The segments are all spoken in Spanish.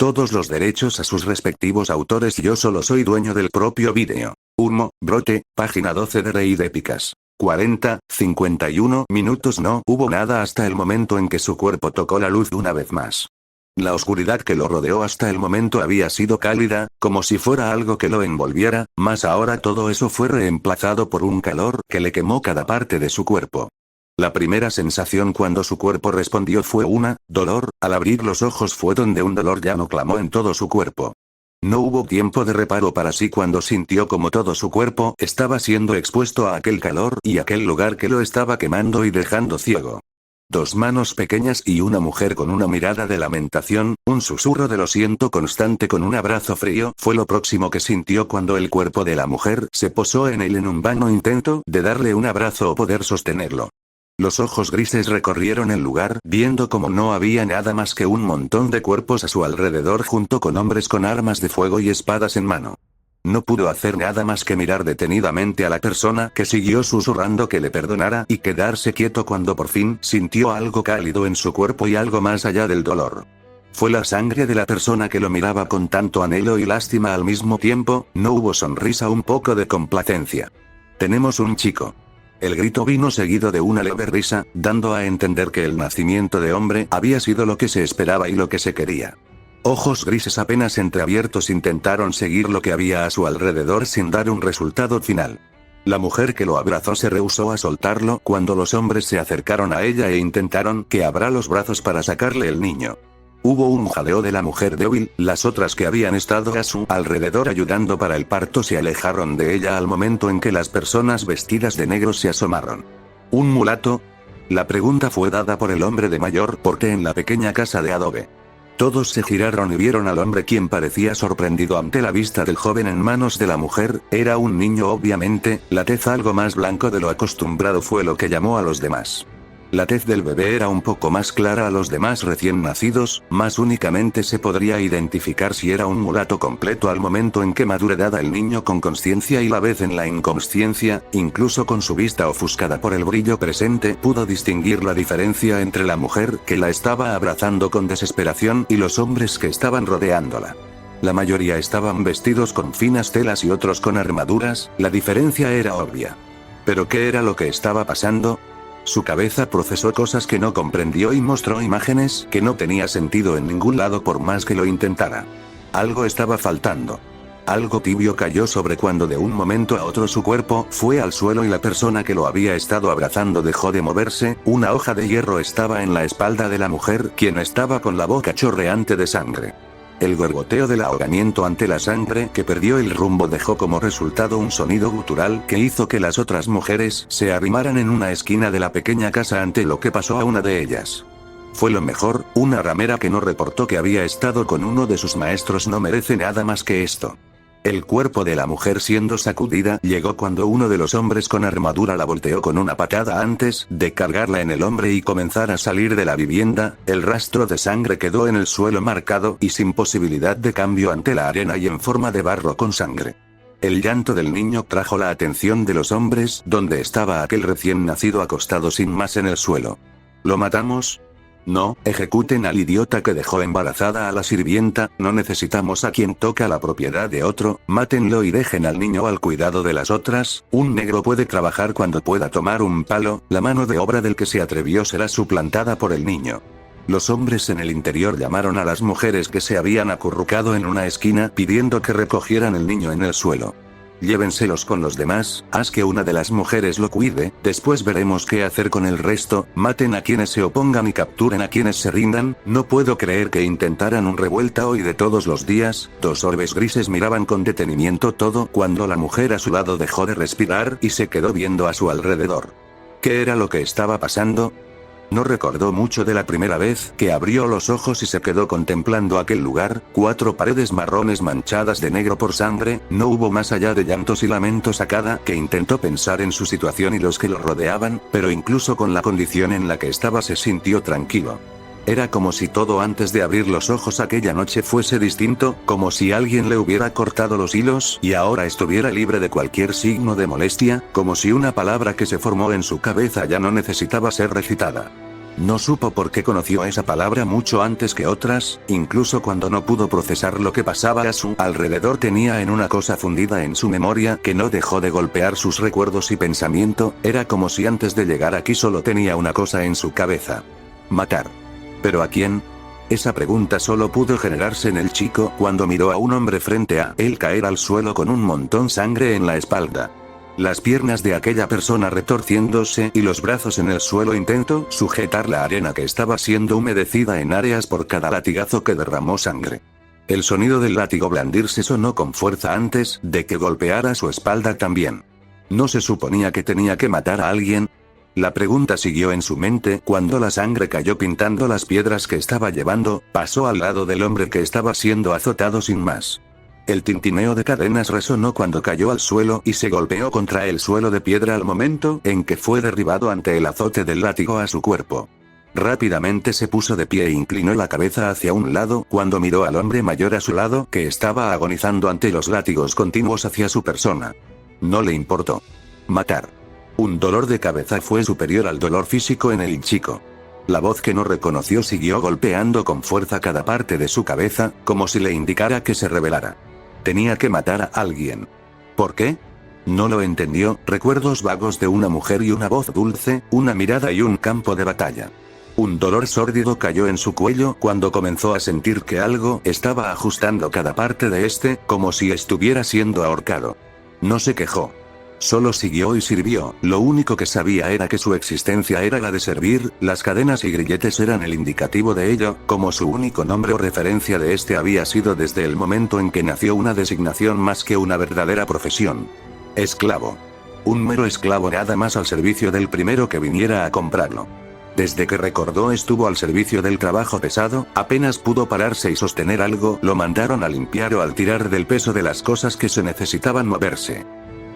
Todos los derechos a sus respectivos autores. Yo solo soy dueño del propio vídeo. Humo, brote, página 12 de Rey de Épicas. 51 minutos. No hubo nada hasta el momento en que su cuerpo tocó la luz una vez más. La oscuridad que lo rodeó hasta el momento había sido cálida, como si fuera algo que lo envolviera, mas ahora todo eso fue reemplazado por un calor que le quemó cada parte de su cuerpo. La primera sensación cuando su cuerpo respondió fue dolor. Al abrir los ojos fue donde un dolor llano clamó en todo su cuerpo. No hubo tiempo de reparo para sí cuando sintió como todo su cuerpo estaba siendo expuesto a aquel calor y aquel lugar que lo estaba quemando y dejando ciego. Dos manos pequeñas y una mujer con una mirada de lamentación, un susurro de lo siento constante con un abrazo frío, fue lo próximo que sintió cuando el cuerpo de la mujer se posó en él en un vano intento de darle un abrazo o poder sostenerlo. Los ojos grises recorrieron el lugar, viendo como no había nada más que un montón de cuerpos a su alrededor junto con hombres con armas de fuego y espadas en mano. No pudo hacer nada más que mirar detenidamente a la persona que siguió susurrando que le perdonara y quedarse quieto cuando por fin sintió algo cálido en su cuerpo y algo más allá del dolor. Fue la sangre de la persona que lo miraba con tanto anhelo y lástima al mismo tiempo. No hubo sonrisa, un poco de complacencia. Tenemos un chico. El grito vino seguido de una leve risa, dando a entender que el nacimiento de hombre había sido lo que se esperaba y lo que se quería. Ojos grises apenas entreabiertos intentaron seguir lo que había a su alrededor sin dar un resultado final. La mujer que lo abrazó se rehusó a soltarlo cuando los hombres se acercaron a ella e intentaron que abra los brazos para sacarle el niño. Hubo un jadeo de la mujer débil, las otras que habían estado a su alrededor ayudando para el parto se alejaron de ella al momento en que las personas vestidas de negro se asomaron. ¿Un mulato? La pregunta fue dada por el hombre de mayor porte en la pequeña casa de adobe. Todos se giraron y vieron al hombre, quien parecía sorprendido ante la vista del joven en manos de la mujer. Era un niño obviamente, la tez algo más blanco de lo acostumbrado fue lo que llamó a los demás. La tez del bebé era un poco más clara a los demás recién nacidos, mas únicamente se podría identificar si era un mulato completo al momento en que madure, dada el niño con consciencia y la vez en la inconsciencia, incluso con su vista ofuscada por el brillo presente, pudo distinguir la diferencia entre la mujer que la estaba abrazando con desesperación y los hombres que estaban rodeándola. La mayoría estaban vestidos con finas telas y otros con armaduras, la diferencia era obvia. ¿Pero qué era lo que estaba pasando? Su cabeza procesó cosas que no comprendió y mostró imágenes que no tenía sentido en ningún lado por más que lo intentara. Algo estaba faltando. Algo tibio cayó sobre cuando de un momento a otro su cuerpo fue al suelo y la persona que lo había estado abrazando dejó de moverse. Una hoja de hierro estaba en la espalda de la mujer, quien estaba con la boca chorreante de sangre. El gorgoteo del ahogamiento ante la sangre que perdió el rumbo dejó como resultado un sonido gutural que hizo que las otras mujeres se arrimaran en una esquina de la pequeña casa ante lo que pasó a una de ellas. Fue lo mejor, una ramera que no reportó que había estado con uno de sus maestros no merece nada más que esto. El cuerpo de la mujer siendo sacudida llegó cuando uno de los hombres con armadura la volteó con una patada antes de cargarla en el hombre y comenzar a salir de la vivienda. El rastro de sangre quedó en el suelo marcado y sin posibilidad de cambio ante la arena y en forma de barro con sangre. El llanto del niño trajo la atención de los hombres, donde estaba aquel recién nacido acostado sin más en el suelo. ¿Lo matamos? No, ejecuten al idiota que dejó embarazada a la sirvienta, no necesitamos a quien toca la propiedad de otro, mátenlo y dejen al niño al cuidado de las otras. Un negro puede trabajar cuando pueda tomar un palo, la mano de obra del que se atrevió será suplantada por el niño. Los hombres en el interior llamaron a las mujeres que se habían acurrucado en una esquina pidiendo que recogieran el niño en el suelo. Llévenselos con los demás, haz que una de las mujeres lo cuide, después veremos qué hacer con el resto, maten a quienes se opongan y capturen a quienes se rindan. No puedo creer que intentaran un revuelta hoy de todos los días. Dos orbes grises miraban con detenimiento todo cuando la mujer a su lado dejó de respirar y se quedó viendo a su alrededor. ¿Qué era lo que estaba pasando? No recordó mucho de la primera vez que abrió los ojos y se quedó contemplando aquel lugar, 4 paredes marrones manchadas de negro por sangre. No hubo más allá de llantos y lamentos a cada que intentó pensar en su situación y los que lo rodeaban, pero incluso con la condición en la que estaba se sintió tranquilo. Era como si todo antes de abrir los ojos aquella noche fuese distinto, como si alguien le hubiera cortado los hilos y ahora estuviera libre de cualquier signo de molestia, como si una palabra que se formó en su cabeza ya no necesitaba ser recitada. No supo por qué conoció esa palabra mucho antes que otras, incluso cuando no pudo procesar lo que pasaba a su alrededor tenía en una cosa fundida en su memoria que no dejó de golpear sus recuerdos y pensamiento, era como si antes de llegar aquí solo tenía una cosa en su cabeza. Matar. ¿Pero a quién? Esa pregunta solo pudo generarse en el chico cuando miró a un hombre frente a él caer al suelo con un montón sangre en la espalda. Las piernas de aquella persona retorciéndose y los brazos en el suelo intentó sujetar la arena que estaba siendo humedecida en áreas por cada latigazo que derramó sangre. El sonido del látigo blandirse sonó con fuerza antes de que golpeara su espalda también. ¿No se suponía que tenía que matar a alguien? La pregunta siguió en su mente cuando la sangre cayó pintando las piedras que estaba llevando, pasó al lado del hombre que estaba siendo azotado sin más. El tintineo de cadenas resonó cuando cayó al suelo y se golpeó contra el suelo de piedra al momento en que fue derribado ante el azote del látigo a su cuerpo. Rápidamente se puso de pie e inclinó la cabeza hacia un lado cuando miró al hombre mayor a su lado que estaba agonizando ante los látigos continuos hacia su persona. No le importó. Matar. Un dolor de cabeza fue superior al dolor físico en el chico. La voz que no reconoció siguió golpeando con fuerza cada parte de su cabeza, como si le indicara que se rebelara. Tenía que matar a alguien. ¿Por qué? No lo entendió, recuerdos vagos de una mujer y una voz dulce, una mirada y un campo de batalla. Un dolor sórdido cayó en su cuello cuando comenzó a sentir que algo estaba ajustando cada parte de este, como si estuviera siendo ahorcado. No se quejó. Solo siguió y sirvió, lo único que sabía era que su existencia era la de servir, las cadenas y grilletes eran el indicativo de ello, como su único nombre o referencia de este había sido desde el momento en que nació una designación más que una verdadera profesión. Esclavo. Un mero esclavo nada más al servicio del primero que viniera a comprarlo. Desde que recordó estuvo al servicio del trabajo pesado, apenas pudo pararse y sostener algo, lo mandaron a limpiar o al tirar del peso de las cosas que se necesitaban moverse.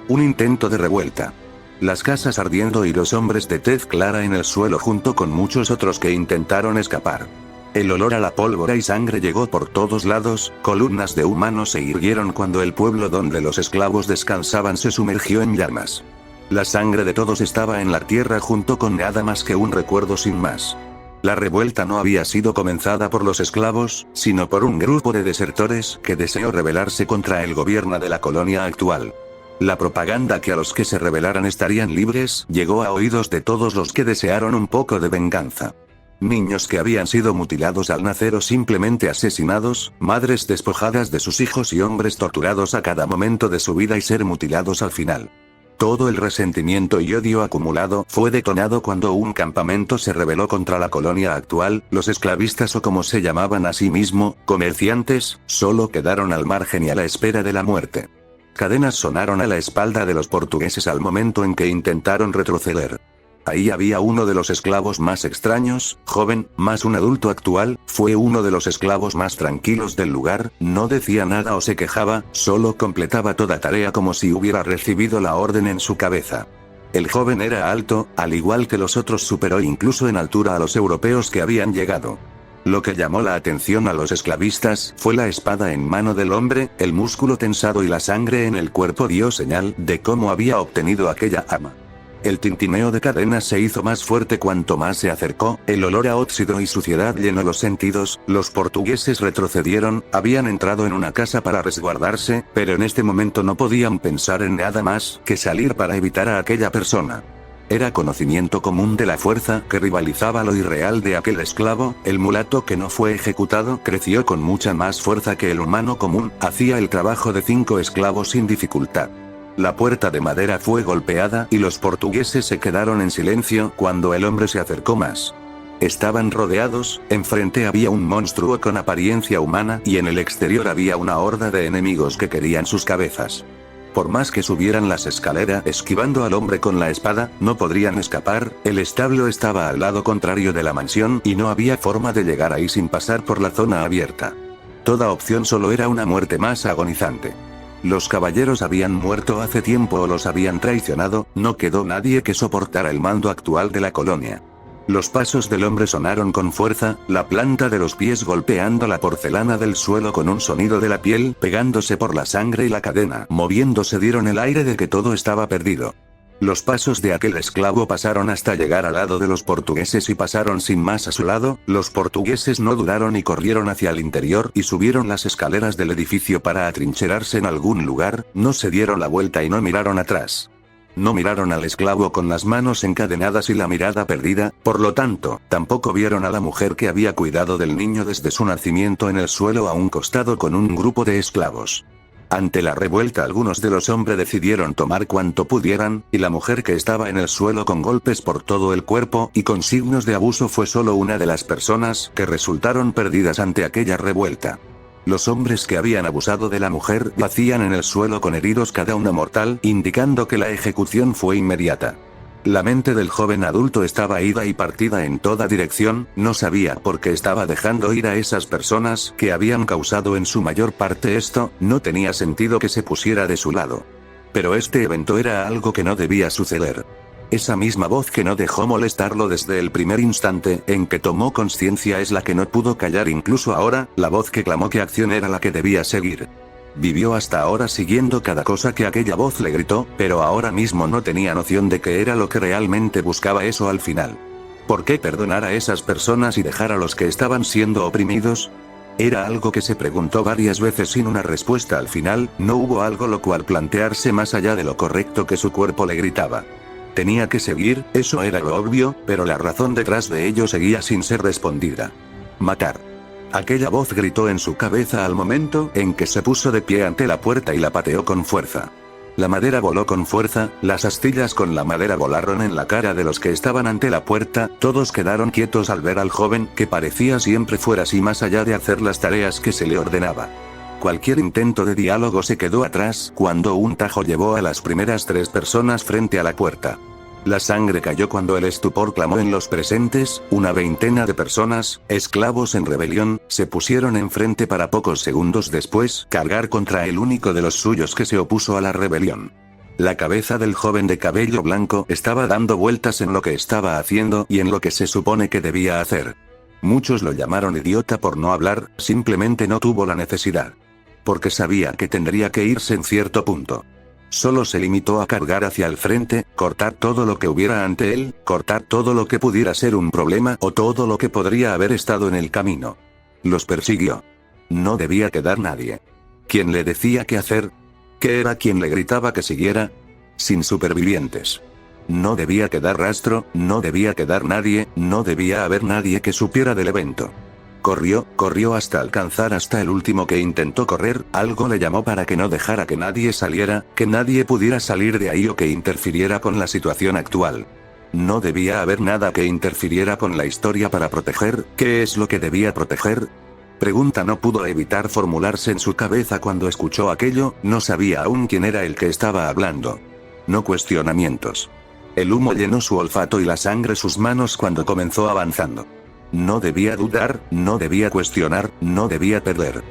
Un intento de revuelta. Las casas ardiendo y los hombres de tez clara en el suelo junto con muchos otros que intentaron escapar. El olor a la pólvora y sangre llegó por todos lados, columnas de humanos se irguieron cuando el pueblo donde los esclavos descansaban se sumergió en llamas. La sangre de todos estaba en la tierra junto con nada más que un recuerdo sin más. La revuelta no había sido comenzada por los esclavos, sino por un grupo de desertores que deseó rebelarse contra el gobierno de la colonia actual. La propaganda que a los que se rebelaran estarían libres llegó a oídos de todos los que desearon un poco de venganza. Niños que habían sido mutilados al nacer o simplemente asesinados, madres despojadas de sus hijos y hombres torturados a cada momento de su vida y ser mutilados al final. Todo el resentimiento y odio acumulado fue detonado cuando un campamento se rebeló contra la colonia actual, los esclavistas o como se llamaban a sí mismo, comerciantes, solo quedaron al margen y a la espera de la muerte. Cadenas sonaron a la espalda de los portugueses al momento en que intentaron retroceder. Ahí había uno de los esclavos más extraños, joven, más un adulto actual, fue uno de los esclavos más tranquilos del lugar, no decía nada o se quejaba, solo completaba toda tarea como si hubiera recibido la orden en su cabeza. El joven era alto, al igual que los otros superó incluso en altura a los europeos que habían llegado. Lo que llamó la atención a los esclavistas fue la espada en mano del hombre, el músculo tensado y la sangre en el cuerpo dio señal de cómo había obtenido aquella arma. El tintineo de cadenas se hizo más fuerte cuanto más se acercó, el olor a óxido y suciedad llenó los sentidos, los portugueses retrocedieron, habían entrado en una casa para resguardarse, pero en este momento no podían pensar en nada más que salir para evitar a aquella persona. Era conocimiento común de la fuerza que rivalizaba lo irreal de aquel esclavo, el mulato que no fue ejecutado creció con mucha más fuerza que el humano común, hacía el trabajo de 5 esclavos sin dificultad. La puerta de madera fue golpeada y los portugueses se quedaron en silencio cuando el hombre se acercó más. Estaban rodeados, enfrente había un monstruo con apariencia humana y en el exterior había una horda de enemigos que querían sus cabezas. Por más que subieran las escaleras esquivando al hombre con la espada, no podrían escapar, el establo estaba al lado contrario de la mansión y no había forma de llegar ahí sin pasar por la zona abierta. Toda opción solo era una muerte más agonizante. Los caballeros habían muerto hace tiempo o los habían traicionado, no quedó nadie que soportara el mando actual de la colonia. Los pasos del hombre sonaron con fuerza, la planta de los pies golpeando la porcelana del suelo con un sonido de la piel pegándose por la sangre y la cadena moviéndose dieron el aire de que todo estaba perdido. Los pasos de aquel esclavo pasaron hasta llegar al lado de los portugueses y pasaron sin más a su lado. Los portugueses no dudaron y corrieron hacia el interior y subieron las escaleras del edificio para atrincherarse en algún lugar, no se dieron la vuelta y no miraron atrás. No miraron al esclavo con las manos encadenadas y la mirada perdida, por lo tanto, tampoco vieron a la mujer que había cuidado del niño desde su nacimiento en el suelo a un costado con un grupo de esclavos. Ante la revuelta algunos de los hombres decidieron tomar cuanto pudieran, y la mujer que estaba en el suelo con golpes por todo el cuerpo y con signos de abuso fue solo una de las personas que resultaron perdidas ante aquella revuelta. Los hombres que habían abusado de la mujer yacían en el suelo con heridos cada uno mortal, indicando que la ejecución fue inmediata. La mente del joven adulto estaba ida y partida en toda dirección, no sabía por qué estaba dejando ir a esas personas que habían causado en su mayor parte esto, no tenía sentido que se pusiera de su lado. Pero este evento era algo que no debía suceder. Esa misma voz que no dejó molestarlo desde el primer instante en que tomó conciencia es la que no pudo callar incluso ahora, la voz que clamó que acción era la que debía seguir. Vivió hasta ahora siguiendo cada cosa que aquella voz le gritó, pero ahora mismo no tenía noción de qué era lo que realmente buscaba eso al final. ¿Por qué perdonar a esas personas y dejar a los que estaban siendo oprimidos? Era algo que se preguntó varias veces sin una respuesta al final, no hubo algo lo cual plantearse más allá de lo correcto que su cuerpo le gritaba. Tenía que seguir, eso era lo obvio, pero la razón detrás de ello seguía sin ser respondida. Matar. Aquella voz gritó en su cabeza al momento en que se puso de pie ante la puerta y la pateó con fuerza. La madera voló con fuerza, las astillas con la madera volaron en la cara de los que estaban ante la puerta, todos quedaron quietos al ver al joven que parecía siempre fuera así más allá de hacer las tareas que se le ordenaba. Cualquier intento de diálogo se quedó atrás cuando un tajo llevó a las primeras 3 personas frente a la puerta. La sangre cayó cuando el estupor clamó en los presentes, una veintena de personas, esclavos en rebelión, se pusieron enfrente para pocos segundos después cargar contra el único de los suyos que se opuso a la rebelión. La cabeza del joven de cabello blanco estaba dando vueltas en lo que estaba haciendo y en lo que se supone que debía hacer. Muchos lo llamaron idiota por no hablar, simplemente no tuvo la necesidad. Porque sabía que tendría que irse en cierto punto. Solo se limitó a cargar hacia el frente, cortar todo lo que hubiera ante él, cortar todo lo que pudiera ser un problema o todo lo que podría haber estado en el camino. Los persiguió. No debía quedar nadie. ¿Quién le decía qué hacer? ¿Qué era quien le gritaba que siguiera? Sin supervivientes. No debía quedar rastro, no debía quedar nadie, no debía haber nadie que supiera del evento. Corrió hasta alcanzar hasta el último que intentó correr, algo le llamó para que no dejara que nadie saliera, que nadie pudiera salir de ahí o que interfiriera con la situación actual. No debía haber nada que interfiriera con la historia para proteger, ¿qué es lo que debía proteger? Pregunta no pudo evitar formularse en su cabeza cuando escuchó aquello, no sabía aún quién era el que estaba hablando. No cuestionamientos. El humo llenó su olfato y la sangre sus manos cuando comenzó avanzando. No debía dudar, no debía cuestionar, no debía perder.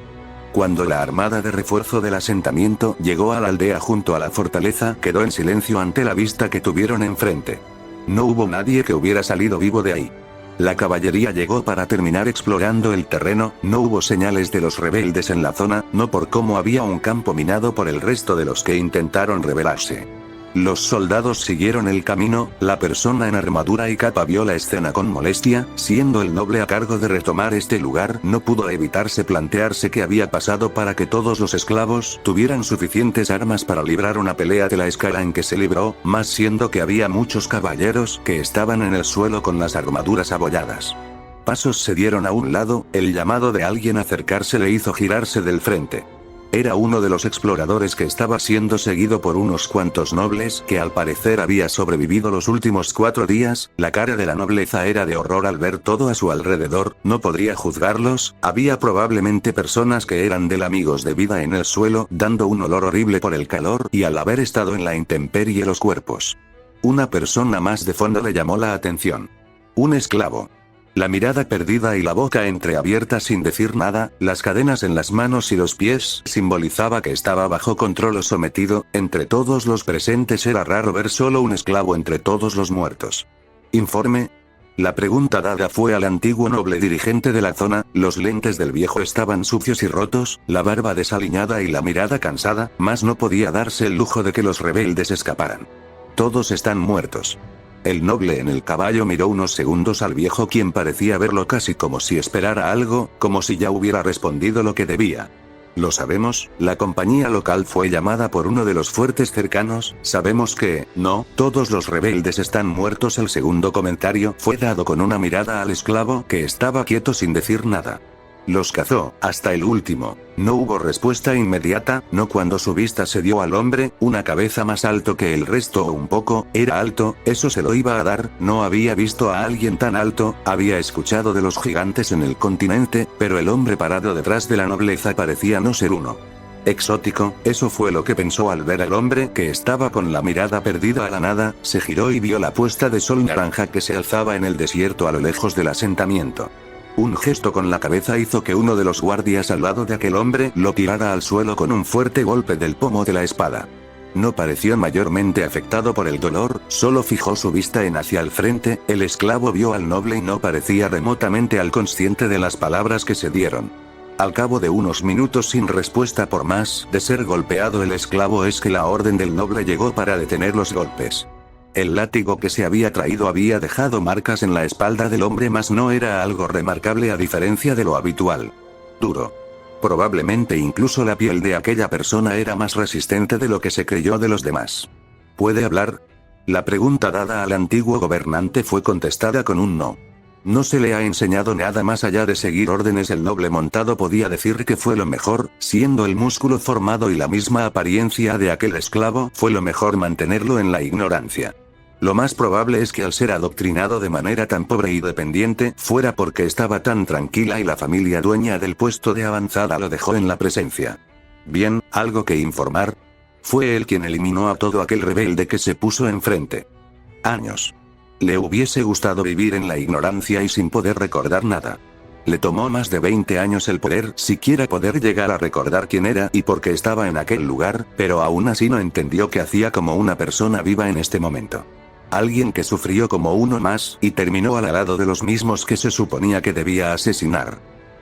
Cuando la armada de refuerzo del asentamiento llegó a la aldea junto a la fortaleza, quedó en silencio ante la vista que tuvieron enfrente. No hubo nadie que hubiera salido vivo de ahí. La caballería llegó para terminar explorando el terreno, no hubo señales de los rebeldes en la zona, no por cómo había un campo minado por el resto de los que intentaron rebelarse. Los soldados siguieron el camino, la persona en armadura y capa vio la escena con molestia, siendo el noble a cargo de retomar este lugar, no pudo evitarse plantearse qué había pasado para que todos los esclavos tuvieran suficientes armas para librar una pelea de la escala en que se libró, más siendo que había muchos caballeros que estaban en el suelo con las armaduras abolladas. Pasos se dieron a un lado, el llamado de alguien a acercarse le hizo girarse del frente. Era uno de los exploradores que estaba siendo seguido por unos cuantos nobles que al parecer había sobrevivido los últimos 4 días, la cara de la nobleza era de horror al ver todo a su alrededor, no podría juzgarlos, había probablemente personas que eran del amigos de vida en el suelo, dando un olor horrible por el calor y al haber estado en la intemperie los cuerpos. Una persona más de fondo le llamó la atención. Un esclavo. La mirada perdida y la boca entreabierta sin decir nada, las cadenas en las manos y los pies, simbolizaba que estaba bajo control o sometido, entre todos los presentes era raro ver solo un esclavo entre todos los muertos. ¿Informe? La pregunta dada fue al antiguo noble dirigente de la zona, los lentes del viejo estaban sucios y rotos, la barba desaliñada y la mirada cansada, mas no podía darse el lujo de que los rebeldes escaparan. Todos están muertos. El noble en el caballo miró unos segundos al viejo, quien parecía verlo casi como si esperara algo, como si ya hubiera respondido lo que debía. Lo sabemos, la compañía local fue llamada por uno de los fuertes cercanos, sabemos que, no, todos los rebeldes están muertos. El segundo comentario fue dado con una mirada al esclavo, que estaba quieto sin decir nada. Los cazó, hasta el último. No hubo respuesta inmediata, no cuando su vista se dio al hombre, una cabeza más alto que el resto o un poco, era alto, eso se lo iba a dar, no había visto a alguien tan alto, había escuchado de los gigantes en el continente, pero el hombre parado detrás de la nobleza parecía no ser uno. Exótico, eso fue lo que pensó al ver al hombre, que estaba con la mirada perdida a la nada, se giró y vio la puesta de sol naranja que se alzaba en el desierto a lo lejos del asentamiento. Un gesto con la cabeza hizo que uno de los guardias al lado de aquel hombre lo tirara al suelo con un fuerte golpe del pomo de la espada. No pareció mayormente afectado por el dolor, solo fijó su vista en hacia el frente. El esclavo vio al noble y no parecía remotamente al consciente de las palabras que se dieron. Al cabo de unos minutos sin respuesta por más de ser golpeado el esclavo, es que la orden del noble llegó para detener los golpes. El látigo que se había traído había dejado marcas en la espalda del hombre, mas no era algo remarcable a diferencia de lo habitual. Duro. Probablemente incluso la piel de aquella persona era más resistente de lo que se creyó de los demás. ¿Puede hablar? La pregunta dada al antiguo gobernante fue contestada con un no. No se le ha enseñado nada más allá de seguir órdenes. El noble montado podía decir que fue lo mejor, siendo el músculo formado y la misma apariencia de aquel esclavo, fue lo mejor mantenerlo en la ignorancia. Lo más probable es que al ser adoctrinado de manera tan pobre y dependiente, fuera porque estaba tan tranquila y la familia dueña del puesto de avanzada lo dejó en la presencia. Bien, ¿algo que informar? Fue él quien eliminó a todo aquel rebelde que se puso enfrente. Años. Le hubiese gustado vivir en la ignorancia y sin poder recordar nada. Le tomó más de 20 años el poder siquiera poder llegar a recordar quién era y por qué estaba en aquel lugar, pero aún así no entendió qué hacía como una persona viva en este momento. Alguien que sufrió como uno más, y terminó al lado de los mismos que se suponía que debía asesinar.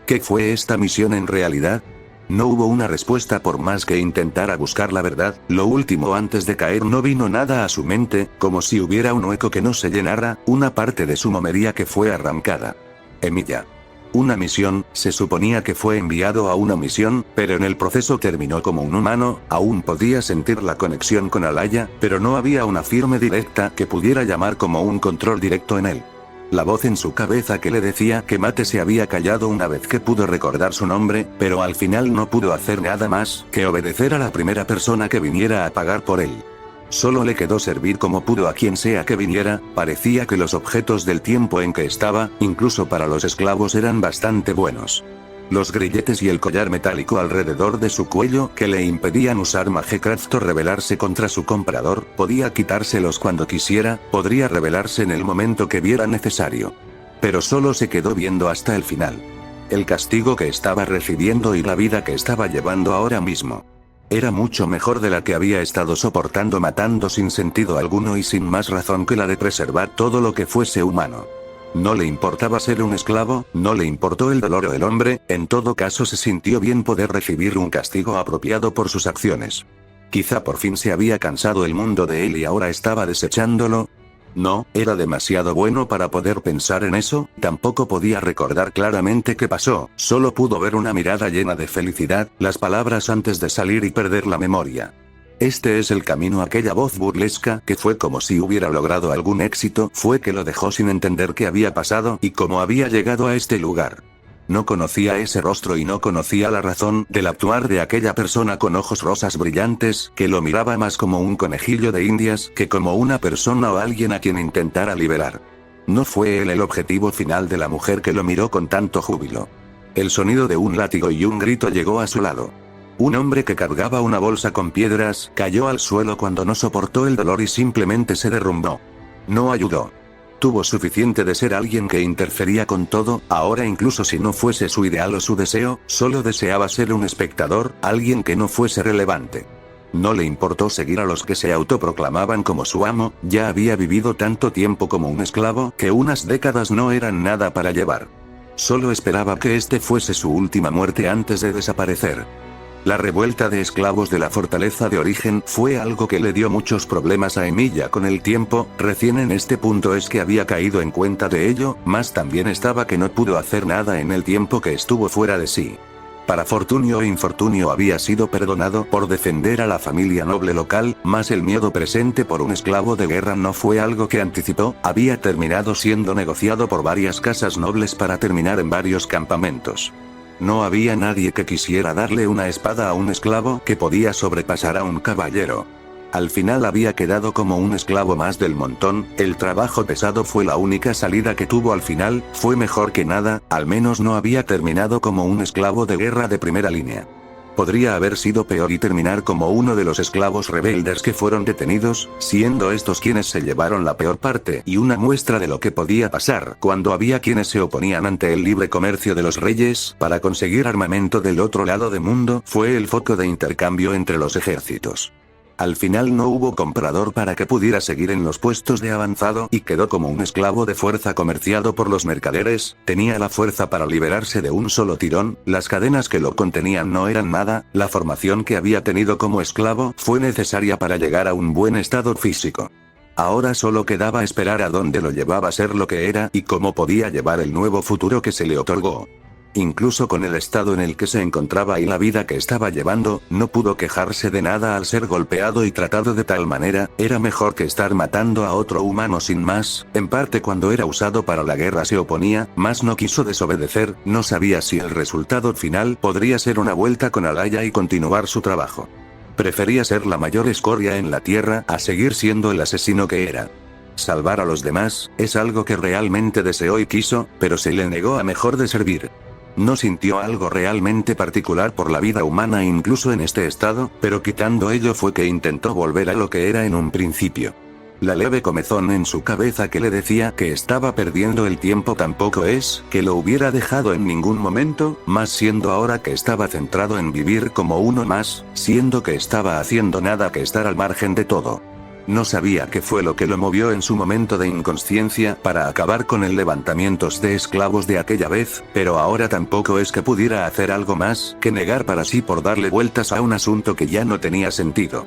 ¿Qué fue esta misión en realidad? No hubo una respuesta por más que intentara buscar la verdad. Lo último antes de caer no vino nada a su mente, como si hubiera un hueco que no se llenara, una parte de su memoria que fue arrancada. Emilia. Una misión, se suponía que fue enviado a una misión, pero en el proceso terminó como un humano. Aún podía sentir la conexión con Alaya, pero no había una firme directa que pudiera llamar como un control directo en él. La voz en su cabeza que le decía que mate se había callado una vez que pudo recordar su nombre, pero al final no pudo hacer nada más que obedecer a la primera persona que viniera a pagar por él. Solo le quedó servir como pudo a quien sea que viniera. Parecía que los objetos del tiempo en que estaba, incluso para los esclavos, eran bastante buenos. Los grilletes y el collar metálico alrededor de su cuello que le impedían usar Magecraft o rebelarse contra su comprador, podía quitárselos cuando quisiera, podría rebelarse en el momento que viera necesario. Pero solo se quedó viendo hasta el final. El castigo que estaba recibiendo y la vida que estaba llevando ahora mismo. Era mucho mejor de la que había estado soportando, matando sin sentido alguno y sin más razón que la de preservar todo lo que fuese humano. No le importaba ser un esclavo, no le importó el dolor del hombre, en todo caso se sintió bien poder recibir un castigo apropiado por sus acciones. Quizá por fin se había cansado el mundo de él y ahora estaba desechándolo. No, era demasiado bueno para poder pensar en eso, tampoco podía recordar claramente qué pasó, solo pudo ver una mirada llena de felicidad, las palabras antes de salir y perder la memoria. Este es el camino. Aquella voz burlesca, que fue como si hubiera logrado algún éxito, fue que lo dejó sin entender qué había pasado y cómo había llegado a este lugar. No conocía ese rostro y no conocía la razón del actuar de aquella persona con ojos rosas brillantes, que lo miraba más como un conejillo de indias que como una persona o alguien a quien intentara liberar. No fue él el objetivo final de la mujer que lo miró con tanto júbilo. El sonido de un látigo y un grito llegó a su lado. Un hombre que cargaba una bolsa con piedras cayó al suelo cuando no soportó el dolor y simplemente se derrumbó. No ayudó. Tuvo suficiente de ser alguien que interfería con todo. Ahora, incluso si no fuese su ideal o su deseo, solo deseaba ser un espectador, alguien que no fuese relevante. No le importó seguir a los que se autoproclamaban como su amo, ya había vivido tanto tiempo como un esclavo que unas décadas no eran nada para llevar. Solo esperaba que este fuese su última muerte antes de desaparecer. La revuelta de esclavos de la fortaleza de origen fue algo que le dio muchos problemas a Emilia con el tiempo. Recién en este punto es que había caído en cuenta de ello, más también estaba que no pudo hacer nada en el tiempo que estuvo fuera de sí. Para fortunio o infortunio había sido perdonado por defender a la familia noble local, mas el miedo presente por un esclavo de guerra no fue algo que anticipó, había terminado siendo negociado por varias casas nobles para terminar en varios campamentos. No había nadie que quisiera darle una espada a un esclavo que podía sobrepasar a un caballero. Al final había quedado como un esclavo más del montón, el trabajo pesado fue la única salida que tuvo al final, fue mejor que nada, al menos no había terminado como un esclavo de guerra de primera línea. Podría haber sido peor y terminar como uno de los esclavos rebeldes que fueron detenidos, siendo estos quienes se llevaron la peor parte y una muestra de lo que podía pasar cuando había quienes se oponían ante el libre comercio de los reyes para conseguir armamento del otro lado del mundo, fue el foco de intercambio entre los ejércitos. Al final no hubo comprador para que pudiera seguir en los puestos de avanzado y quedó como un esclavo de fuerza comerciado por los mercaderes, tenía la fuerza para liberarse de un solo tirón, las cadenas que lo contenían no eran nada, la formación que había tenido como esclavo fue necesaria para llegar a un buen estado físico. Ahora solo quedaba esperar a dónde lo llevaba a ser lo que era y cómo podía llevar el nuevo futuro que se le otorgó. Incluso con el estado en el que se encontraba y la vida que estaba llevando, no pudo quejarse de nada al ser golpeado y tratado de tal manera, era mejor que estar matando a otro humano sin más, en parte cuando era usado para la guerra se oponía, mas no quiso desobedecer, no sabía si el resultado final podría ser una vuelta con Alaya y continuar su trabajo. Prefería ser la mayor escoria en la tierra a seguir siendo el asesino que era. Salvar a los demás, es algo que realmente deseó y quiso, pero se le negó a mejor de servir. No sintió algo realmente particular por la vida humana incluso en este estado, pero quitando ello fue que intentó volver a lo que era en un principio. La leve comezón en su cabeza que le decía que estaba perdiendo el tiempo tampoco es que lo hubiera dejado en ningún momento, más siendo ahora que estaba centrado en vivir como uno más, siendo que estaba haciendo nada que estar al margen de todo. No sabía qué fue lo que lo movió en su momento de inconsciencia para acabar con el levantamiento de esclavos de aquella vez, pero ahora tampoco es que pudiera hacer algo más que negar para sí por darle vueltas a un asunto que ya no tenía sentido.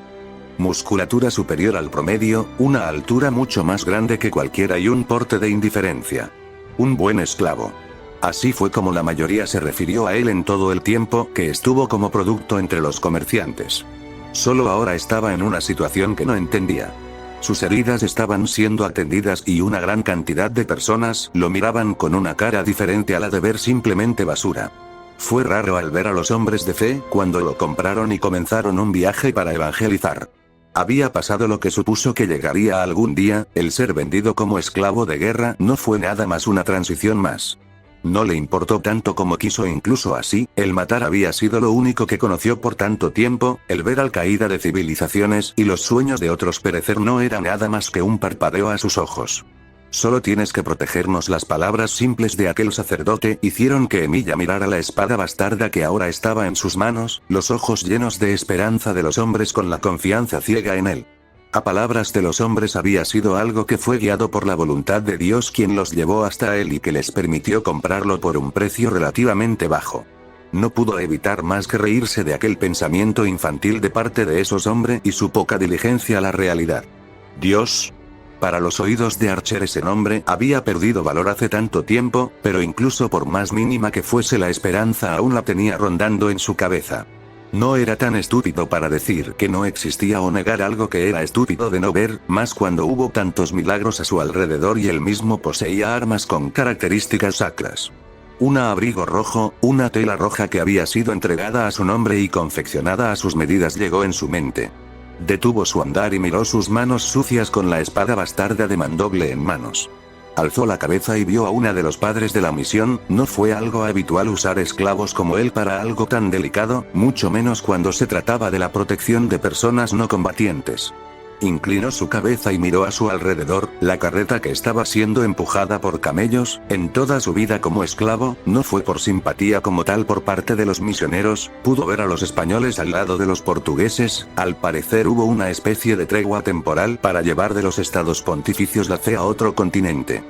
Musculatura superior al promedio, una altura mucho más grande que cualquiera y un porte de indiferencia. Un buen esclavo. Así fue como la mayoría se refirió a él en todo el tiempo que estuvo como producto entre los comerciantes. Solo ahora estaba en una situación que no entendía. Sus heridas estaban siendo atendidas y una gran cantidad de personas lo miraban con una cara diferente a la de ver simplemente basura. Fue raro al ver a los hombres de fe cuando lo compraron y comenzaron un viaje para evangelizar. Había pasado lo que supuso que llegaría algún día, el ser vendido como esclavo de guerra no fue nada más una transición más. No le importó tanto como quiso incluso así, el matar había sido lo único que conoció por tanto tiempo, el ver al caída de civilizaciones y los sueños de otros perecer no era nada más que un parpadeo a sus ojos. Solo tienes que protegernos. Las palabras simples de aquel sacerdote hicieron que Emilia mirara la espada bastarda que ahora estaba en sus manos, los ojos llenos de esperanza de los hombres con la confianza ciega en él. A palabras de los hombres había sido algo que fue guiado por la voluntad de Dios quien los llevó hasta él y que les permitió comprarlo por un precio relativamente bajo. No pudo evitar más que reírse de aquel pensamiento infantil de parte de esos hombres y su poca diligencia a la realidad. Dios. Para los oídos de Archer ese nombre había perdido valor hace tanto tiempo, pero incluso por más mínima que fuese la esperanza aún la tenía rondando en su cabeza. No era tan estúpido para decir que no existía o negar algo que era estúpido de no ver, más cuando hubo tantos milagros a su alrededor y él mismo poseía armas con características sacras. Un abrigo rojo, una tela roja que había sido entregada a su nombre y confeccionada a sus medidas llegó en su mente. Detuvo su andar y miró sus manos sucias con la espada bastarda de mandoble en manos. Alzó la cabeza y vio a uno de los padres de la misión. No fue algo habitual usar esclavos como él para algo tan delicado, mucho menos cuando se trataba de la protección de personas no combatientes. Inclinó su cabeza y miró a su alrededor, la carreta que estaba siendo empujada por camellos. En toda su vida como esclavo, no fue por simpatía como tal por parte de los misioneros, pudo ver a los españoles al lado de los portugueses. Al parecer hubo una especie de tregua temporal para llevar de los estados pontificios la fe a otro continente.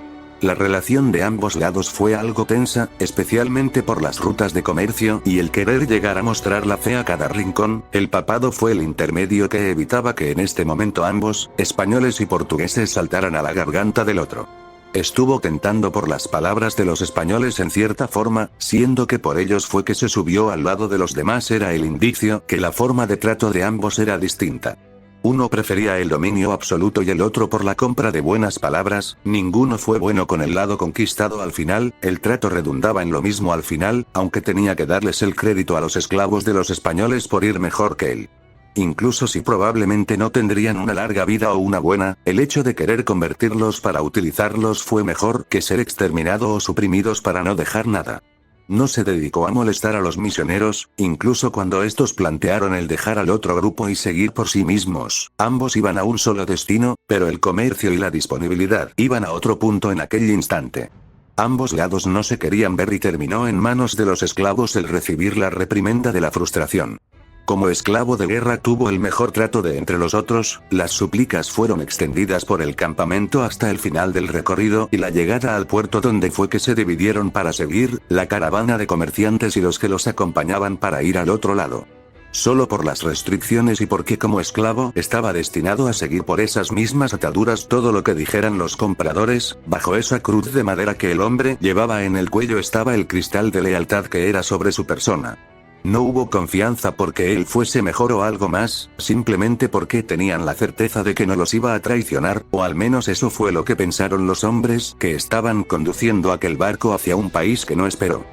La relación de ambos lados fue algo tensa, especialmente por las rutas de comercio y el querer llegar a mostrar la fe a cada rincón. El papado fue el intermedio que evitaba que en este momento ambos, españoles y portugueses, saltaran a la garganta del otro. Estuvo tentando por las palabras de los españoles en cierta forma, siendo que por ellos fue que se subió al lado de los demás, era el indicio que la forma de trato de ambos era distinta. Uno prefería el dominio absoluto y el otro por la compra de buenas palabras. Ninguno fue bueno con el lado conquistado al final, el trato redundaba en lo mismo al final, aunque tenía que darles el crédito a los esclavos de los españoles por ir mejor que él. Incluso si probablemente no tendrían una larga vida o una buena, el hecho de querer convertirlos para utilizarlos fue mejor que ser exterminado o suprimidos para no dejar nada. No se dedicó a molestar a los misioneros, incluso cuando estos plantearon el dejar al otro grupo y seguir por sí mismos. Ambos iban a un solo destino, pero el comercio y la disponibilidad iban a otro punto en aquel instante. Ambos lados no se querían ver y terminó en manos de los esclavos el recibir la reprimenda de la frustración. Como esclavo de guerra tuvo el mejor trato de entre los otros, las súplicas fueron extendidas por el campamento hasta el final del recorrido y la llegada al puerto, donde fue que se dividieron para seguir, la caravana de comerciantes y los que los acompañaban para ir al otro lado. Solo por las restricciones y porque como esclavo estaba destinado a seguir por esas mismas ataduras todo lo que dijeran los compradores, bajo esa cruz de madera que el hombre llevaba en el cuello estaba el cristal de lealtad que era sobre su persona. No hubo confianza porque él fuese mejor o algo más, simplemente porque tenían la certeza de que no los iba a traicionar, o al menos eso fue lo que pensaron los hombres que estaban conduciendo aquel barco hacia un país que no esperó.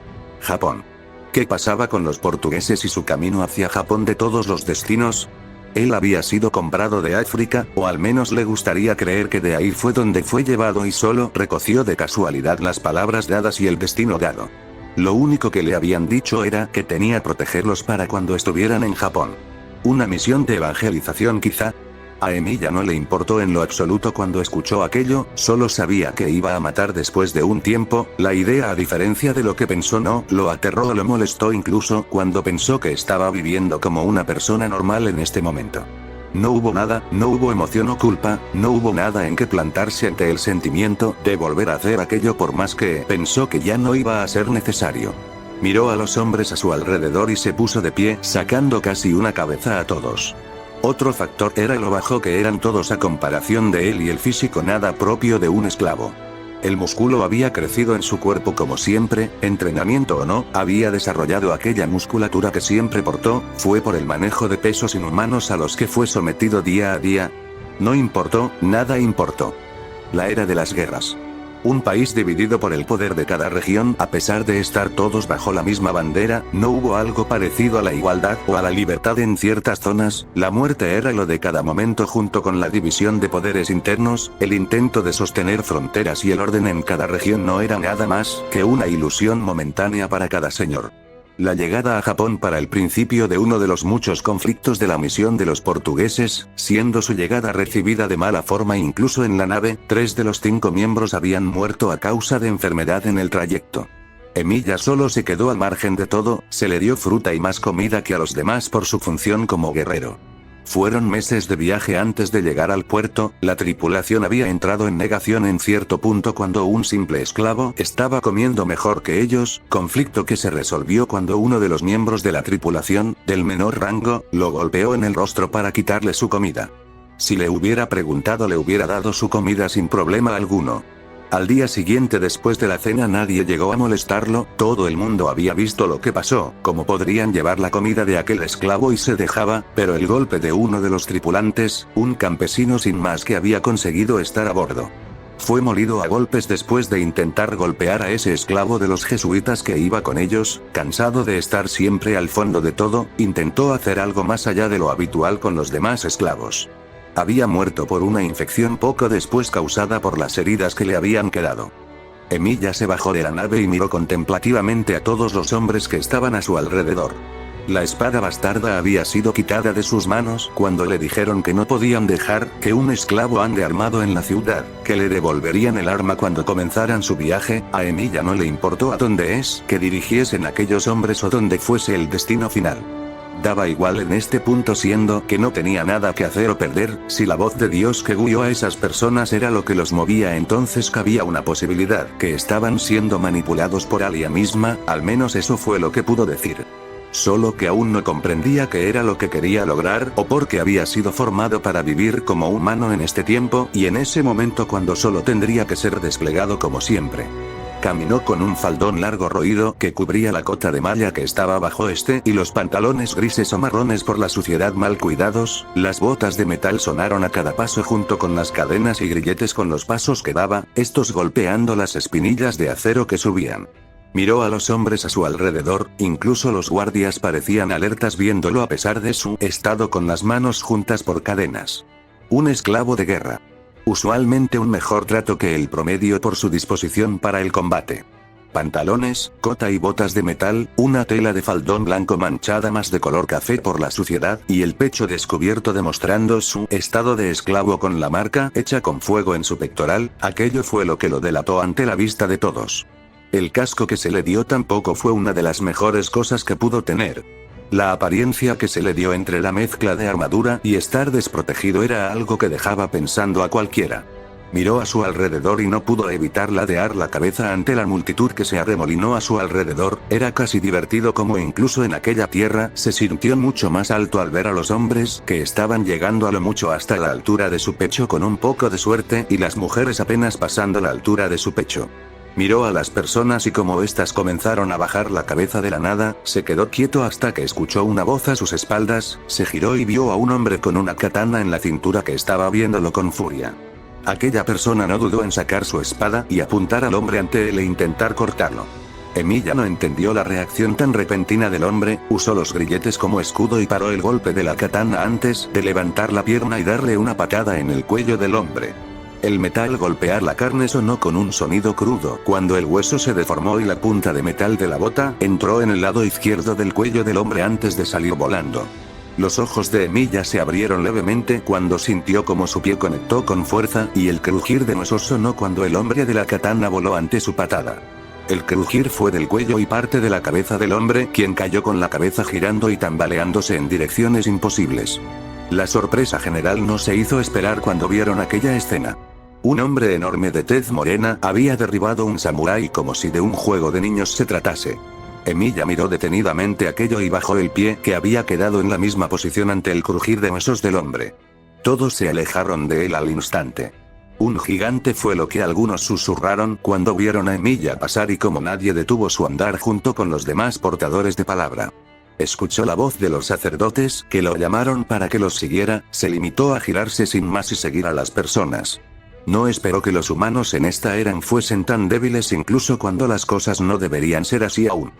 Japón. ¿Qué pasaba con los portugueses y su camino hacia Japón de todos los destinos? Él había sido comprado de África, o al menos le gustaría creer que de ahí fue donde fue llevado y solo recogió de casualidad las palabras dadas y el destino dado. Lo único que le habían dicho era que tenía que protegerlos para cuando estuvieran en Japón. ¿Una misión de evangelización quizá? A Emilia no le importó en lo absoluto cuando escuchó aquello, solo sabía que iba a matar después de un tiempo. La idea, a diferencia de lo que pensó, no lo aterró o lo molestó incluso cuando pensó que estaba viviendo como una persona normal en este momento. No hubo nada, no hubo emoción o culpa, no hubo nada en que plantarse ante el sentimiento de volver a hacer aquello por más que pensó que ya no iba a ser necesario. Miró a los hombres a su alrededor y se puso de pie, sacando casi una cabeza a todos. Otro factor era lo bajo que eran todos a comparación de él y el físico nada propio de un esclavo. El músculo había crecido en su cuerpo como siempre, entrenamiento o no, había desarrollado aquella musculatura que siempre portó, fue por el manejo de pesos inhumanos a los que fue sometido día a día. No importó, nada importó. La era de las guerras. Un país dividido por el poder de cada región, a pesar de estar todos bajo la misma bandera, no hubo algo parecido a la igualdad o a la libertad en ciertas zonas. La muerte era lo de cada momento junto con la división de poderes internos, el intento de sostener fronteras y el orden en cada región no era nada más que una ilusión momentánea para cada señor. La llegada a Japón para el principio de uno de los muchos conflictos de la misión de los portugueses, siendo su llegada recibida de mala forma incluso en la nave, 3 de los 5 miembros habían muerto a causa de enfermedad en el trayecto. Emilia solo se quedó al margen de todo, se le dio fruta y más comida que a los demás por su función como guerrero. Fueron meses de viaje antes de llegar al puerto, la tripulación había entrado en negación en cierto punto cuando un simple esclavo estaba comiendo mejor que ellos, conflicto que se resolvió cuando uno de los miembros de la tripulación, del menor rango, lo golpeó en el rostro para quitarle su comida. Si le hubiera preguntado le hubiera dado su comida sin problema alguno. Al día siguiente después de la cena nadie llegó a molestarlo, todo el mundo había visto lo que pasó, cómo podrían llevar la comida de aquel esclavo y se dejaba, pero el golpe de uno de los tripulantes, un campesino sin más que había conseguido estar a bordo. Fue molido a golpes después de intentar golpear a ese esclavo de los jesuitas que iba con ellos, cansado de estar siempre al fondo de todo, intentó hacer algo más allá de lo habitual con los demás esclavos. Había muerto por una infección poco después causada por las heridas que le habían quedado. Emilia se bajó de la nave y miró contemplativamente a todos los hombres que estaban a su alrededor. La espada bastarda había sido quitada de sus manos cuando le dijeron que no podían dejar que un esclavo ande armado en la ciudad, que le devolverían el arma cuando comenzaran su viaje. A Emilia no le importó a dónde es que dirigiesen aquellos hombres o dónde fuese el destino final. Daba igual en este punto, siendo que no tenía nada que hacer o perder. Si la voz de Dios que guió a esas personas era lo que los movía, entonces cabía una posibilidad, que estaban siendo manipulados por Alia misma, al menos eso fue lo que pudo decir. Solo que aún no comprendía qué era lo que quería lograr, o por qué había sido formado para vivir como humano en este tiempo, y en ese momento cuando solo tendría que ser desplegado como siempre. Caminó con un faldón largo roído que cubría la cota de malla que estaba bajo y los pantalones grises o marrones por la suciedad mal cuidados. Las botas de metal sonaron a cada paso junto con las cadenas y grilletes con los pasos que daba, estos golpeando las espinillas de acero que subían. Miró a los hombres a su alrededor, incluso los guardias parecían alertas viéndolo a pesar de su estado con las manos juntas por cadenas. Un esclavo de guerra. Usualmente un mejor trato que el promedio por su disposición para el combate. Pantalones, cota y botas de metal, una tela de faldón blanco manchada más de color café por la suciedad, y el pecho descubierto demostrando su estado de esclavo con la marca hecha con fuego en su pectoral. Aquello fue lo que lo delató ante la vista de todos. El casco que se le dio tampoco fue una de las mejores cosas que pudo tener. La apariencia que se le dio entre la mezcla de armadura y estar desprotegido era algo que dejaba pensando a cualquiera. Miró a su alrededor y no pudo evitar ladear la cabeza ante la multitud que se arremolinó a su alrededor. Era casi divertido como incluso en aquella tierra se sintió mucho más alto al ver a los hombres que estaban llegando a lo mucho hasta la altura de su pecho con un poco de suerte, y las mujeres apenas pasando la altura de su pecho. Miró a las personas y como éstas comenzaron a bajar la cabeza de la nada, se quedó quieto hasta que escuchó una voz a sus espaldas, se giró y vio a un hombre con una katana en la cintura que estaba viéndolo con furia. Aquella persona no dudó en sacar su espada y apuntar al hombre ante él e intentar cortarlo. Emilia no entendió la reacción tan repentina del hombre, usó los grilletes como escudo y paró el golpe de la katana antes de levantar la pierna y darle una patada en el cuello del hombre. El metal golpear la carne sonó con un sonido crudo cuando el hueso se deformó y la punta de metal de la bota entró en el lado izquierdo del cuello del hombre antes de salir volando. Los ojos de Emilia se abrieron levemente cuando sintió como su pie conectó con fuerza, y el crujir de huesos sonó cuando el hombre de la katana voló ante su patada. El crujir fue del cuello y parte de la cabeza del hombre, quien cayó con la cabeza girando y tambaleándose en direcciones imposibles. La sorpresa general no se hizo esperar cuando vieron aquella escena. Un hombre enorme de tez morena había derribado un samurái como si de un juego de niños se tratase. Emilia miró detenidamente aquello y bajó el pie que había quedado en la misma posición ante el crujir de huesos del hombre. Todos se alejaron de él al instante. Un gigante fue lo que algunos susurraron cuando vieron a Emilia pasar, y como nadie detuvo su andar junto con los demás portadores de palabra. Escuchó la voz de los sacerdotes que lo llamaron para que los siguiera, se limitó a girarse sin más y seguir a las personas. No esperó que los humanos en esta era fuesen tan débiles incluso cuando las cosas no deberían ser así aún.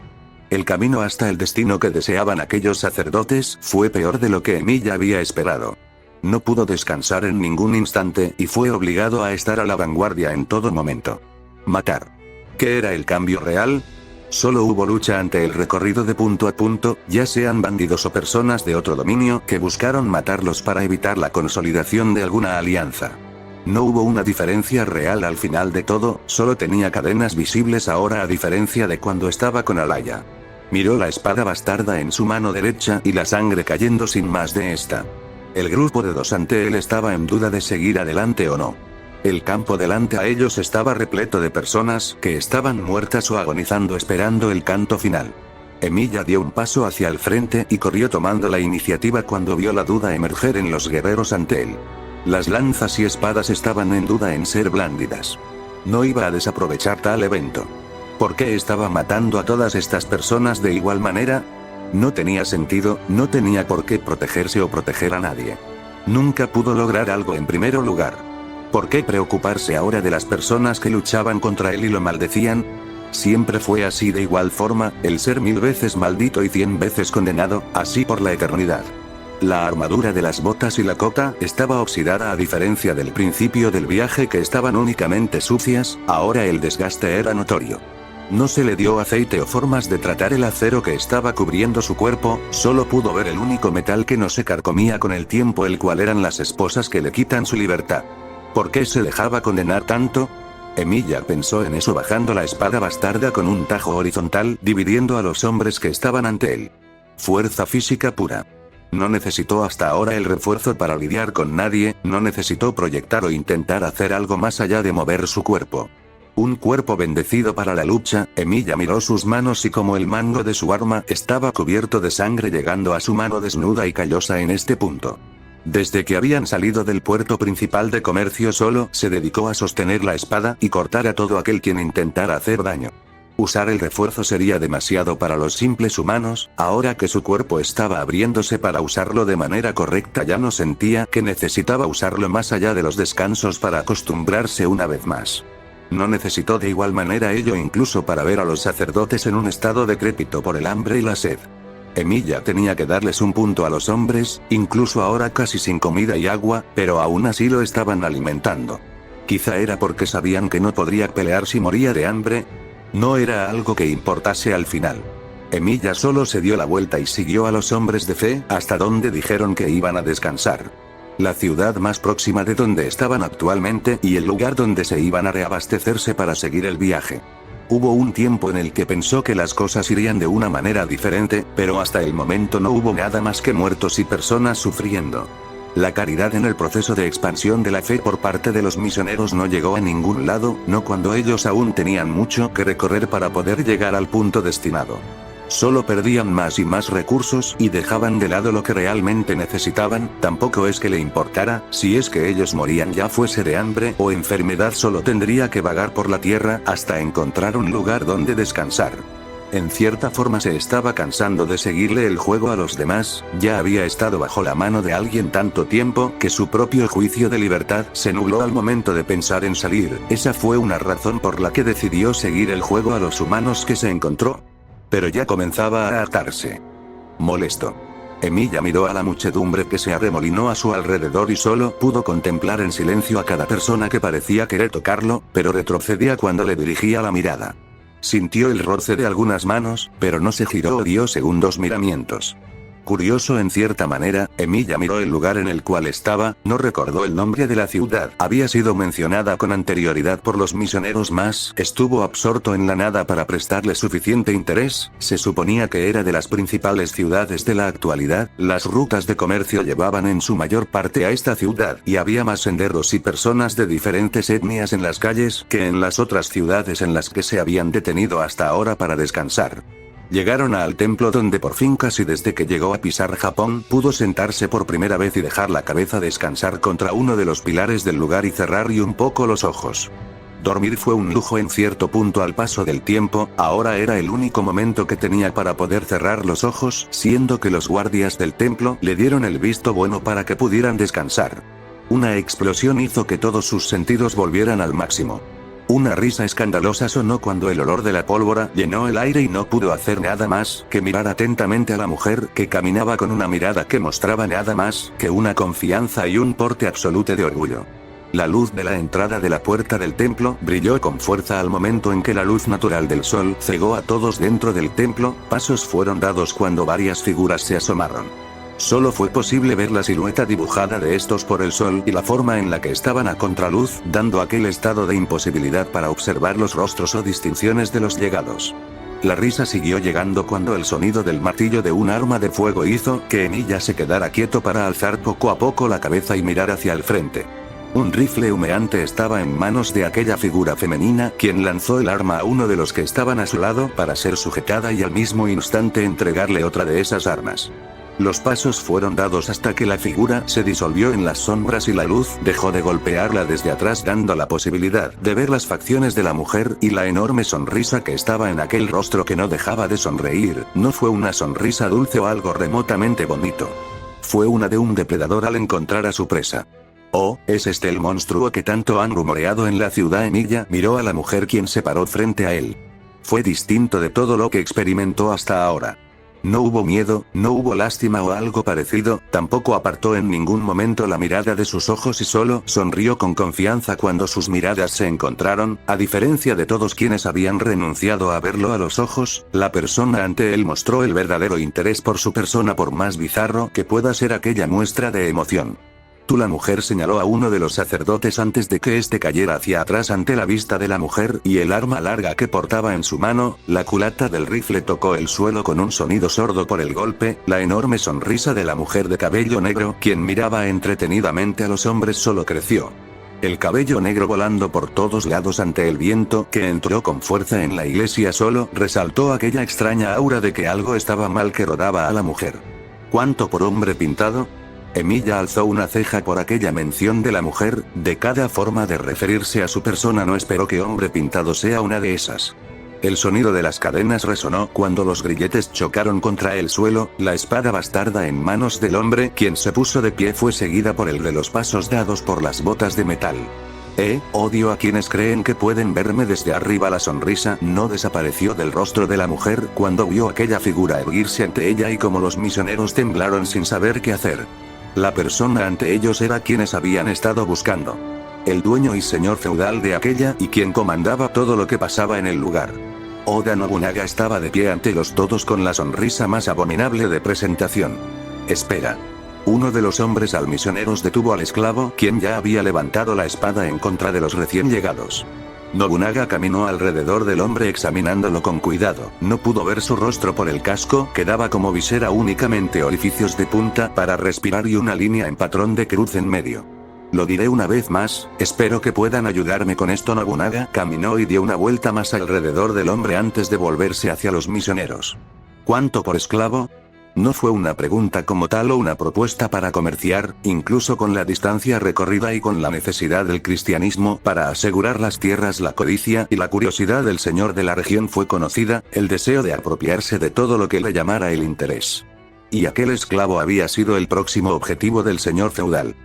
El camino hasta el destino que deseaban aquellos sacerdotes fue peor de lo que Emilia había esperado. No pudo descansar en ningún instante y fue obligado a estar a la vanguardia en todo momento. Matar. ¿Qué era el cambio real? Solo hubo lucha ante el recorrido de punto a punto, ya sean bandidos o personas de otro dominio que buscaron matarlos para evitar la consolidación de alguna alianza. No hubo una diferencia real al final de todo, solo tenía cadenas visibles ahora a diferencia de cuando estaba con Alaya. Miró la espada bastarda en su mano derecha y la sangre cayendo sin más de esta. El grupo de dos ante él estaba en duda de seguir adelante o no. El campo delante a ellos estaba repleto de personas que estaban muertas o agonizando esperando el canto final. Emilia dio un paso hacia el frente y corrió tomando la iniciativa cuando vio la duda emerger en los guerreros ante él. Las lanzas y espadas estaban en duda en ser blándidas. No iba a desaprovechar tal evento. ¿Por qué estaba matando a todas estas personas de igual manera? No tenía sentido, no tenía por qué protegerse o proteger a nadie. Nunca pudo lograr algo en primer lugar. ¿Por qué preocuparse ahora de las personas que luchaban contra él y lo maldecían? Siempre fue así de igual forma, el ser 1000 veces maldito y 100 veces condenado, así por la eternidad. La armadura de las botas y la cota estaba oxidada a diferencia del principio del viaje que estaban únicamente sucias, ahora el desgaste era notorio. No se le dio aceite o formas de tratar el acero que estaba cubriendo su cuerpo, solo pudo ver el único metal que no se carcomía con el tiempo, el cual eran las esposas que le quitan su libertad. ¿Por qué se dejaba condenar tanto? Emilia pensó en eso bajando la espada bastarda con un tajo horizontal, dividiendo a los hombres que estaban ante él. Fuerza física pura. No necesitó hasta ahora el refuerzo para lidiar con nadie, no necesitó proyectar o intentar hacer algo más allá de mover su cuerpo. Un cuerpo bendecido para la lucha. Emilia miró sus manos y como el mango de su arma estaba cubierto de sangre llegando a su mano desnuda y callosa en este punto. Desde que habían salido del puerto principal de comercio solo se dedicó a sostener la espada y cortar a todo aquel quien intentara hacer daño. Usar el refuerzo sería demasiado para los simples humanos. Ahora que su cuerpo estaba abriéndose para usarlo de manera correcta, ya no sentía que necesitaba usarlo más allá de los descansos para acostumbrarse una vez más. No necesitó de igual manera ello incluso para ver a los sacerdotes en un estado decrépito por el hambre y la sed. Emilia tenía que darles un punto a los hombres, incluso ahora casi sin comida y agua, pero aún así lo estaban alimentando. Quizá era porque sabían que no podría pelear si moría de hambre. No era algo que importase al final. Emilia solo se dio la vuelta y siguió a los hombres de fe hasta donde dijeron que iban a descansar. La ciudad más próxima de donde estaban actualmente y el lugar donde se iban a reabastecerse para seguir el viaje. Hubo un tiempo en el que pensó que las cosas irían de una manera diferente, pero hasta el momento no hubo nada más que muertos y personas sufriendo. La caridad en el proceso de expansión de la fe por parte de los misioneros no llegó a ningún lado, no cuando ellos aún tenían mucho que recorrer para poder llegar al punto destinado. Solo perdían más y más recursos y dejaban de lado lo que realmente necesitaban. Tampoco es que le importara, si es que ellos morían ya fuese de hambre o enfermedad, solo tendría que vagar por la tierra hasta encontrar un lugar donde descansar. En cierta forma se estaba cansando de seguirle el juego a los demás, ya había estado bajo la mano de alguien tanto tiempo que su propio juicio de libertad se nubló al momento de pensar en salir. Esa fue una razón por la que decidió seguir el juego a los humanos que se encontró. Pero ya comenzaba a hartarse. Molesto. Emilia miró a la muchedumbre que se arremolinó a su alrededor y solo pudo contemplar en silencio a cada persona que parecía querer tocarlo, pero retrocedía cuando le dirigía la mirada. Sintió el roce de algunas manos, pero no se giró o dio segundos miramientos. Curioso en cierta manera, Emilia miró el lugar en el cual estaba, no recordó el nombre de la ciudad, había sido mencionada con anterioridad por los misioneros más, estuvo absorto en la nada para prestarle suficiente interés, se suponía que era de las principales ciudades de la actualidad, las rutas de comercio llevaban en su mayor parte a esta ciudad, y había más senderos y personas de diferentes etnias en las calles que en las otras ciudades en las que se habían detenido hasta ahora para descansar. Llegaron al templo donde por fin casi desde que llegó a pisar Japón pudo sentarse por primera vez y dejar la cabeza descansar contra uno de los pilares del lugar y cerrar un poco los ojos. Dormir fue un lujo en cierto punto al paso del tiempo, ahora era el único momento que tenía para poder cerrar los ojos, siendo que los guardias del templo le dieron el visto bueno para que pudieran descansar. Una explosión hizo que todos sus sentidos volvieran al máximo. Una risa escandalosa sonó cuando el olor de la pólvora llenó el aire y no pudo hacer nada más que mirar atentamente a la mujer que caminaba con una mirada que mostraba nada más que una confianza y un porte absoluto de orgullo. La luz de la entrada de la puerta del templo brilló con fuerza al momento en que la luz natural del sol cegó a todos dentro del templo. Pasos fueron dados cuando varias figuras se asomaron. Solo fue posible ver la silueta dibujada de estos por el sol y la forma en la que estaban a contraluz, dando aquel estado de imposibilidad para observar los rostros o distinciones de los llegados. La risa siguió llegando cuando el sonido del martillo de un arma de fuego hizo que Emilia se quedara quieto para alzar poco a poco la cabeza y mirar hacia el frente. Un rifle humeante estaba en manos de aquella figura femenina, quien lanzó el arma a uno de los que estaban a su lado para ser sujetada y al mismo instante entregarle otra de esas armas. Los pasos fueron dados hasta que la figura se disolvió en las sombras y la luz dejó de golpearla desde atrás, dando la posibilidad de ver las facciones de la mujer y la enorme sonrisa que estaba en aquel rostro que no dejaba de sonreír. No fue una sonrisa dulce o algo remotamente bonito. Fue una de un depredador al encontrar a su presa. Oh, ¿es este el monstruo que tanto han rumoreado en la ciudad? Emilia miró a la mujer quien se paró frente a él. Fue distinto de todo lo que experimentó hasta ahora. No hubo miedo, no hubo lástima o algo parecido, tampoco apartó en ningún momento la mirada de sus ojos y solo sonrió con confianza cuando sus miradas se encontraron. A diferencia de todos quienes habían renunciado a verlo a los ojos, la persona ante él mostró el verdadero interés por su persona, por más bizarro que pueda ser aquella muestra de emoción. Tú la mujer señaló a uno de los sacerdotes antes de que éste cayera hacia atrás ante la vista de la mujer y el arma larga que portaba en su mano, la culata del rifle tocó el suelo con un sonido sordo por el golpe, la enorme sonrisa de la mujer de cabello negro, quien miraba entretenidamente a los hombres, solo creció. El cabello negro volando por todos lados ante el viento que entró con fuerza en la iglesia solo resaltó aquella extraña aura de que algo estaba mal que rodaba a la mujer. ¿Cuánto por hombre pintado? Emilia alzó una ceja por aquella mención de la mujer, de cada forma de referirse a su persona no espero que hombre pintado sea una de esas. El sonido de las cadenas resonó cuando los grilletes chocaron contra el suelo, la espada bastarda en manos del hombre quien se puso de pie fue seguida por el de los pasos dados por las botas de metal. Odio a quienes creen que pueden verme desde arriba. La sonrisa no desapareció del rostro de la mujer cuando vio aquella figura erguirse ante ella y como los misioneros temblaron sin saber qué hacer. La persona ante ellos era quienes habían estado buscando. El dueño y señor feudal de aquella y quien comandaba todo lo que pasaba en el lugar. Oda Nobunaga estaba de pie ante los todos con la sonrisa más abominable de presentación. Espera. Uno de los hombres al misioneros detuvo al esclavo, quien ya había levantado la espada en contra de los recién llegados. Nobunaga caminó alrededor del hombre examinándolo con cuidado, no pudo ver su rostro por el casco, que daba como visera únicamente orificios de punta para respirar y una línea en patrón de cruz en medio. Lo diré una vez más, espero que puedan ayudarme con esto. Nobunaga caminó y dio una vuelta más alrededor del hombre antes de volverse hacia los misioneros. ¿Cuánto por esclavo? No fue una pregunta como tal o una propuesta para comerciar, incluso con la distancia recorrida y con la necesidad del cristianismo para asegurar las tierras. La codicia y la curiosidad del señor de la región fue conocida, el deseo de apropiarse de todo lo que le llamara el interés. Y aquel esclavo había sido el próximo objetivo del señor feudal.